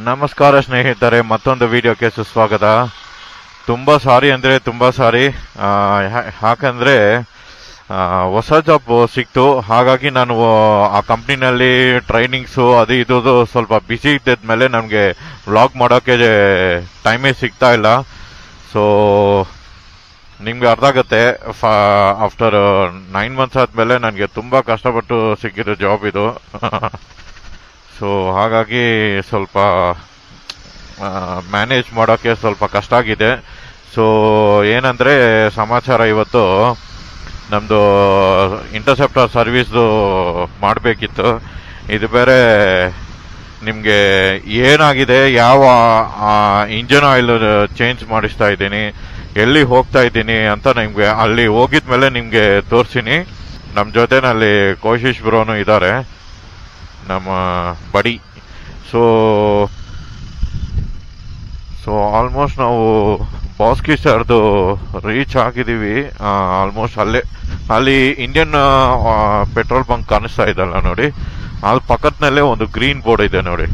ನಮಸ್ಕಾರ ಸ್ನೇಹಿತರೆ, ಮತ್ತೊಂದು ವಿಡಿಯೋಕ್ಕೆ ಸುಸ್ವಾಗತ. ತುಂಬ ಸಾರಿ ಅಂದರೆ ತುಂಬ ಸಾರಿ, ಯಾಕಂದರೆ ಹೊಸ ಜಾಬ್ ಸಿಕ್ತು. ಹಾಗಾಗಿ ನಾನು ಆ ಕಂಪ್ನಿನಲ್ಲಿ ಟ್ರೈನಿಂಗ್ಸು ಅದು ಇದು ಸ್ವಲ್ಪ ಬ್ಯುಸಿ ಇದ್ದಿದ್ಮೇಲೆ ನನಗೆ ವ್ಲಾಗ್ ಮಾಡೋಕ್ಕೆ ಟೈಮೇ ಸಿಗ್ತಾ ಇಲ್ಲ. ಸೊ ನಿಮ್ಗೆ ಅರ್ಥ ಆಗುತ್ತೆ, ಆಫ್ಟರ್ 9 months ಆದಮೇಲೆ ನನಗೆ ತುಂಬ ಕಷ್ಟಪಟ್ಟು ಸಿಕ್ಕಿರೋ ಜಾಬ್ ಇದು. ಸೊ ಹಾಗಾಗಿ ಸ್ವಲ್ಪ ಮ್ಯಾನೇಜ್ ಮಾಡೋಕ್ಕೆ ಸ್ವಲ್ಪ ಕಷ್ಟ ಆಗಿದೆ. ಸೊ ಏನಂದರೆ ಸಮಾಚಾರ, ಇವತ್ತು ನಮ್ಮದು ಇಂಟರ್ಸೆಪ್ಟರ್ ಸರ್ವಿಸ್ದು ಮಾಡಬೇಕಿತ್ತು. ಇದು ಬೇರೆ ನಿಮಗೆ ಏನಾಗಿದೆ, ಯಾವ ಇಂಜಿನ್ ಆಯಿಲ್ ಚೇಂಜ್ ಮಾಡಿಸ್ತಾ ಇದ್ದೀನಿ, ಎಲ್ಲಿ ಹೋಗ್ತಾ ಇದ್ದೀನಿ ಅಂತ ನಿಮಗೆ ಅಲ್ಲಿ ಹೋಗಿದ ಮೇಲೆ ನಿಮಗೆ ತೋರಿಸ್ತೀನಿ. ನಮ್ಮ ಜೊತೆನಲ್ಲಿ ಕೋಶಿಶ್ ಬ್ರೋನು ಇದ್ದಾರೆ, ನಮ್ಮ ಬಡಿ. ಸೊ ಆಲ್ಮೋಸ್ಟ್ ನಾವು ಬಾಸ್ಕಿ ಸರ್ದು ರೀಚ್ ಆಗಿದ್ದೀವಿ. ಆಲ್ಮೋಸ್ಟ್ ಅಲ್ಲಿ ಇಂಡಿಯನ್ ಪೆಟ್ರೋಲ್ ಬಂಕ್ ಕಾಣಿಸ್ತಾ ಇದಲ್ಲ ನೋಡಿ, ಅಲ್ಲಿ ಪಕ್ಕದಲ್ಲೇ ಒಂದು ಗ್ರೀನ್ ಬೋರ್ಡ್ ಇದೆ ನೋಡಿ.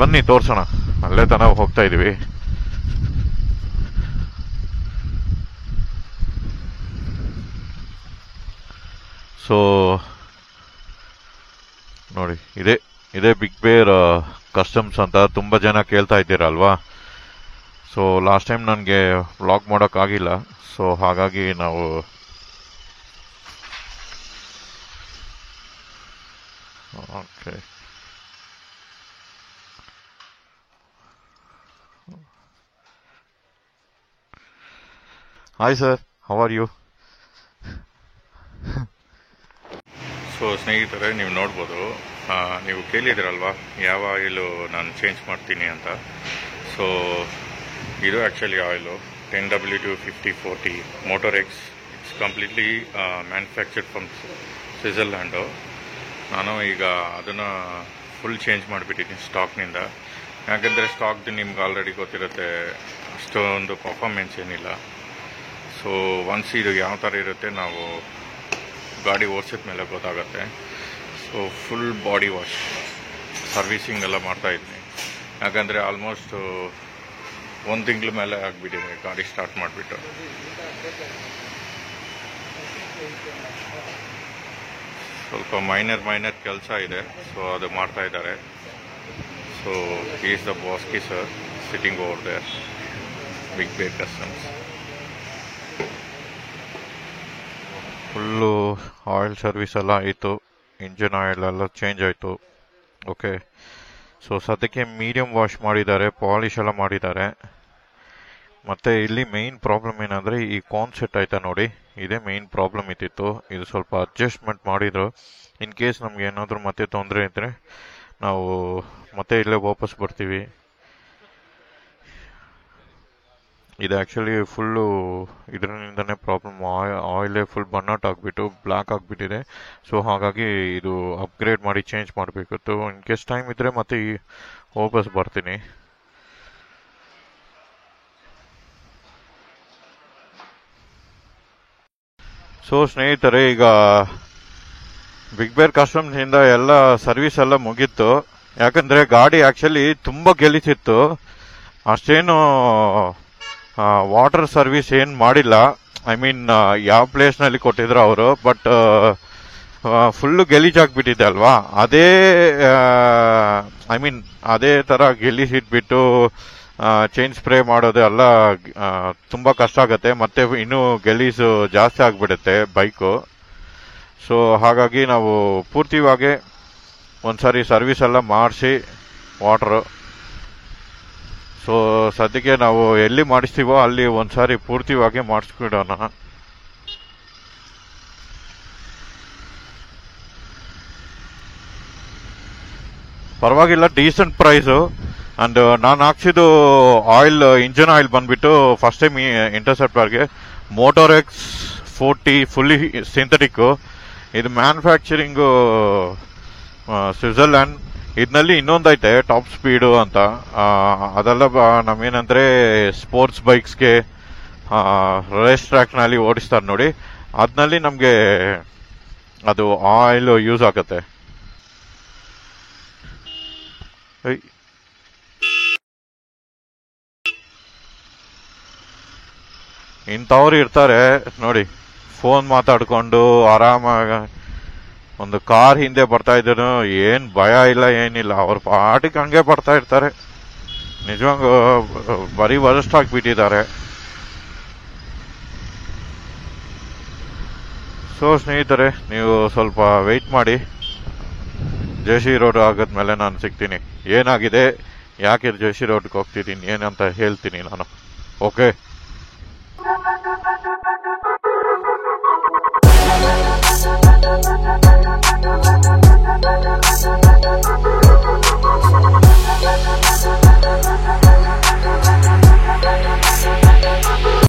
ಬನ್ನಿ ತೋರ್ಸೋಣ, ಅಲ್ಲೇ ತನಕ ಹೋಗ್ತಾ ಇದೀವಿ. ಸೊ ನೋಡಿ, ಇದೇ ಬಿಗ್ ಬೇರ್ ಕಸ್ಟಮ್ಸ್ ಅಂತ ತುಂಬ ಜನ ಕೇಳ್ತಾ ಇದ್ದೀರಲ್ವಾ. ಸೊ ಲಾಸ್ಟ್ ಟೈಮ್ ನನಗೆ ವ್ಲಾಗ್ ಮಾಡೋಕ್ಕಾಗಿಲ್ಲ, ಸೊ ಹಾಗಾಗಿ ನಾವು okay. Hi sir, how are you? So ಸ್ನೇಹಿತರೆ, ನೀವು ನೋಡ್ಬೋದು, ನೀವು ಕೇಳಿದಿರಲ್ವಾ ಯಾವ ಆಯಿಲು ನಾನು ಚೇಂಜ್ ಮಾಡ್ತೀನಿ ಅಂತ. ಸೊ ಇದು actually oil 10W25040 motor X. It's completely manufactured from Switzerland. ನಾನು ಈಗ ಅದನ್ನು ಫುಲ್ ಚೇಂಜ್ ಮಾಡಿಬಿಟ್ಟಿದ್ದೀನಿ ಸ್ಟಾಕ್ನಿಂದ. ಯಾಕೆಂದರೆ ಸ್ಟಾಕ್ದು ನಿಮ್ಗೆ ಆಲ್ರೆಡಿ ಗೊತ್ತಿರುತ್ತೆ, ಅಷ್ಟೊಂದು ಪರ್ಫಾರ್ಮೆನ್ಸ್ ಏನಿಲ್ಲ. ಸೊ ಒನ್ಸ್ ಇದು ಯಾವ ಥರ ಇರುತ್ತೆ ನಾವು ಗಾಡಿ ಓಡಿಸಿದ ಮೇಲೆ ಗೊತ್ತಾಗುತ್ತೆ. So full body wash servicing ಎಲ್ಲ ಮಾಡ್ತಾಯಿದ್ದೀನಿ. ಯಾಕಂದರೆ ಆಲ್ಮೋಸ್ಟ್ 1 ತಿಂಗಳ ಮೇಲೆ ಆಗಿಬಿಟ್ಟಿದೆ ಗಾಡಿ ಸ್ಟಾರ್ಟ್ ಮಾಡಿಬಿಟ್ಟು. ಸ್ವಲ್ಪ ಮೈನರ್ ಕೆಲಸ ಇದೆ, ಸೊ ಅದು ಮಾಡ್ತಾ ಇದ್ದಾರೆ. ಸೊ ಈಸ್ ದ ಬಾಸ್ಕಿ sir sitting over there, big bear customs. Full oil service ಎಲ್ಲ ಆಯಿತು, ಇಂಜಿನ್ ಆಯಿಲ್ ಎಲ್ಲ ಚೇಂಜ್ ಆಯಿತು. ಓಕೆ. ಸೊ ಸದ್ಯಕ್ಕೆ ಮೀಡಿಯಮ್ ವಾಶ್ ಮಾಡಿದ್ದಾರೆ, ಪಾಲಿಶ್ ಎಲ್ಲ ಮಾಡಿದ್ದಾರೆ. ಮತ್ತು ಇಲ್ಲಿ ಮೇಯ್ನ್ ಪ್ರಾಬ್ಲಮ್ ಏನಂದರೆ ಈ ಕಾನ್ಸೆಟ್ ಆಯಿತಾ ನೋಡಿ, ಇದೇ ಮೇಯ್ನ್ ಪ್ರಾಬ್ಲಮ್ ಇದ್ದಿತ್ತು. ಇದು ಸ್ವಲ್ಪ ಅಡ್ಜಸ್ಟ್ಮೆಂಟ್ ಮಾಡಿದ್ರು. ಇನ್ ಕೇಸ್ ನಮ್ಗೆ ಏನಾದರೂ ಮತ್ತೆ ತೊಂದರೆ ಇದ್ದರೆ ನಾವು ಮತ್ತೆ ಇಲ್ಲೇ ವಾಪಸ್ ಬರ್ತೀವಿ. ಇದು ಆ್ಯಕ್ಚುಲಿ ಫುಲ್ಲು ಇದರಿಂದನೇ ಪ್ರಾಬ್ಲಮ್. ಆಯಿಲೇ ಫುಲ್ ಬರ್ನೌಟ್ ಆಗಿಬಿಟ್ಟು ಬ್ಲ್ಯಾಕ್ ಆಗಿಬಿಟ್ಟಿದೆ. ಸೊ ಹಾಗಾಗಿ ಇದು ಅಪ್ಗ್ರೇಡ್ ಮಾಡಿ ಚೇಂಜ್ ಮಾಡಬೇಕಿತ್ತು. ಇನ್ ಕೇಸ್ ಟೈಮ್ ಇದ್ದರೆ ಮತ್ತೆ ವಾಪಸ್ ಬರ್ತೀನಿ. ಸೊ ಸ್ನೇಹಿತರೆ, ಈಗ ಬಿಗ್ ಬೇರ್ ಕಸ್ಟಮ್ಸಿಂದ ಎಲ್ಲ ಸರ್ವಿಸ್ ಎಲ್ಲ ಮುಗೀತು. ಯಾಕಂದರೆ ಗಾಡಿ ಆ್ಯಕ್ಚುಲಿ ತುಂಬ ಗೆಲ್ಲಿಸಿತ್ತು. ಅಷ್ಟೇನು ವಾಟರ್ ಸರ್ವಿಸ್ ಏನು ಮಾಡಿಲ್ಲ. ಐ ಮೀನ್ ಯಾವ ಪ್ಲೇಸ್ನಲ್ಲಿ ಕೊಟ್ಟಿದ್ರು ಅವರು, ಬಟ್ ಫುಲ್ಲು ಗಲೀಜಾಗ್ಬಿಟ್ಟಿದೆ ಅಲ್ವಾ. ಅದೇ ಥರ ಗೆಲ್ಲಿಸಿಟ್ಬಿಟ್ಟು ಚೈನ್ ಸ್ಪ್ರೇ ಮಾಡೋದು ಎಲ್ಲ ತುಂಬ ಕಷ್ಟ ಆಗುತ್ತೆ. ಮತ್ತೆ ಇನ್ನೂ ಗಲೀಜು ಜಾಸ್ತಿ ಆಗಿಬಿಡುತ್ತೆ ಬೈಕು. ಸೊ ಹಾಗಾಗಿ ನಾವು ಪೂರ್ತಿಯಾಗಿ ಒಂದ್ಸಾರಿ ಸರ್ವಿಸ್ ಎಲ್ಲ ಮಾಡಿಸಿ ವಾಟ್ರು. ಸೊ ಸದ್ಯಕ್ಕೆ ನಾವು ಎಲ್ಲಿ ಮಾಡಿಸ್ತೀವೋ ಅಲ್ಲಿ ಒಂದ್ಸಾರಿ ಪೂರ್ತಿಯಾಗಿ ಮಾಡಿಸ್ಬಿಡೋಣ. ಪರವಾಗಿಲ್ಲ, ಡೀಸೆಂಟ್ ಪ್ರೈಸು. ಅಂಡ್ ನಾನು ಹಾಕ್ಸಿದ್ದು ಆಯಿಲ್, ಇಂಜಿನ್ ಆಯಿಲ್ ಬಂದ್ಬಿಟ್ಟು ಫಸ್ಟ್ ಟೈಮ್ ಇಂಟರ್ಸೆಪ್ಟರ್ಗೆ ಮೋಟರ್ ಎಕ್ಸ್ 40 ಫುಲ್ಲಿ ಸಿಂಥೆಟಿಕ್ಕು. ಇದು ಮ್ಯಾನುಫ್ಯಾಕ್ಚರಿಂಗು ಸ್ವಿಟ್ಜರ್ಲ್ಯಾಂಡ್. ಇದರಲ್ಲಿ ಇನ್ನೊಂದೈತೆ ಟಾಪ್ ಸ್ಪೀಡು ಅಂತ. ಅದೆಲ್ಲ ನಮ್ಗೇನಂದರೆ ಸ್ಪೋರ್ಟ್ಸ್ ಬೈಕ್ಸ್ಗೆ ರೇಸ್ ಟ್ರ್ಯಾಕ್ನಲ್ಲಿ ಓಡಿಸ್ತಾರೆ ನೋಡಿ, ಅದ್ನಲ್ಲಿ ನಮಗೆ ಅದು ಆಯಿಲ್ ಯೂಸ್ ಆಗುತ್ತೆ. ಇಂಥವ್ರು ಇರ್ತಾರೆ ನೋಡಿ, ಫೋನ್ ಮಾತಾಡ್ಕೊಂಡು ಆರಾಮಾಗ ಒಂದು ಕಾರ್ ಹಿಂದೆ ಬರ್ತಾ ಇದ್ರು, ಏನ್ ಭಯ ಇಲ್ಲ ಏನಿಲ್ಲ, ಅವ್ರ ಪಾಟಿಗೆ ಹಂಗೆ ಬರ್ತಾ ಇರ್ತಾರೆ. ನಿಜವಾಗೂ ಬರೀ ವರಸ್ಟ್ ಆಗಿಬಿಟ್ಟಿದ್ದಾರೆ. ಸೊ ಸ್ನೇಹಿತರೆ, ನೀವು ಸ್ವಲ್ಪ ವೆಯ್ಟ್ ಮಾಡಿ. ಜೆ.ಸಿ. ರೋಡ್ ಆಗೋದ್ಮೇಲೆ ನಾನು ಸಿಗ್ತೀನಿ. ಏನಾಗಿದೆ, ಯಾಕೆ ಜೆ.ಸಿ. ರೋಡ್ಗೆ ಹೋಗ್ತಿದ್ದೀನಿ ಏನಂತ ಹೇಳ್ತೀನಿ ನಾನು. ಓಕೆ.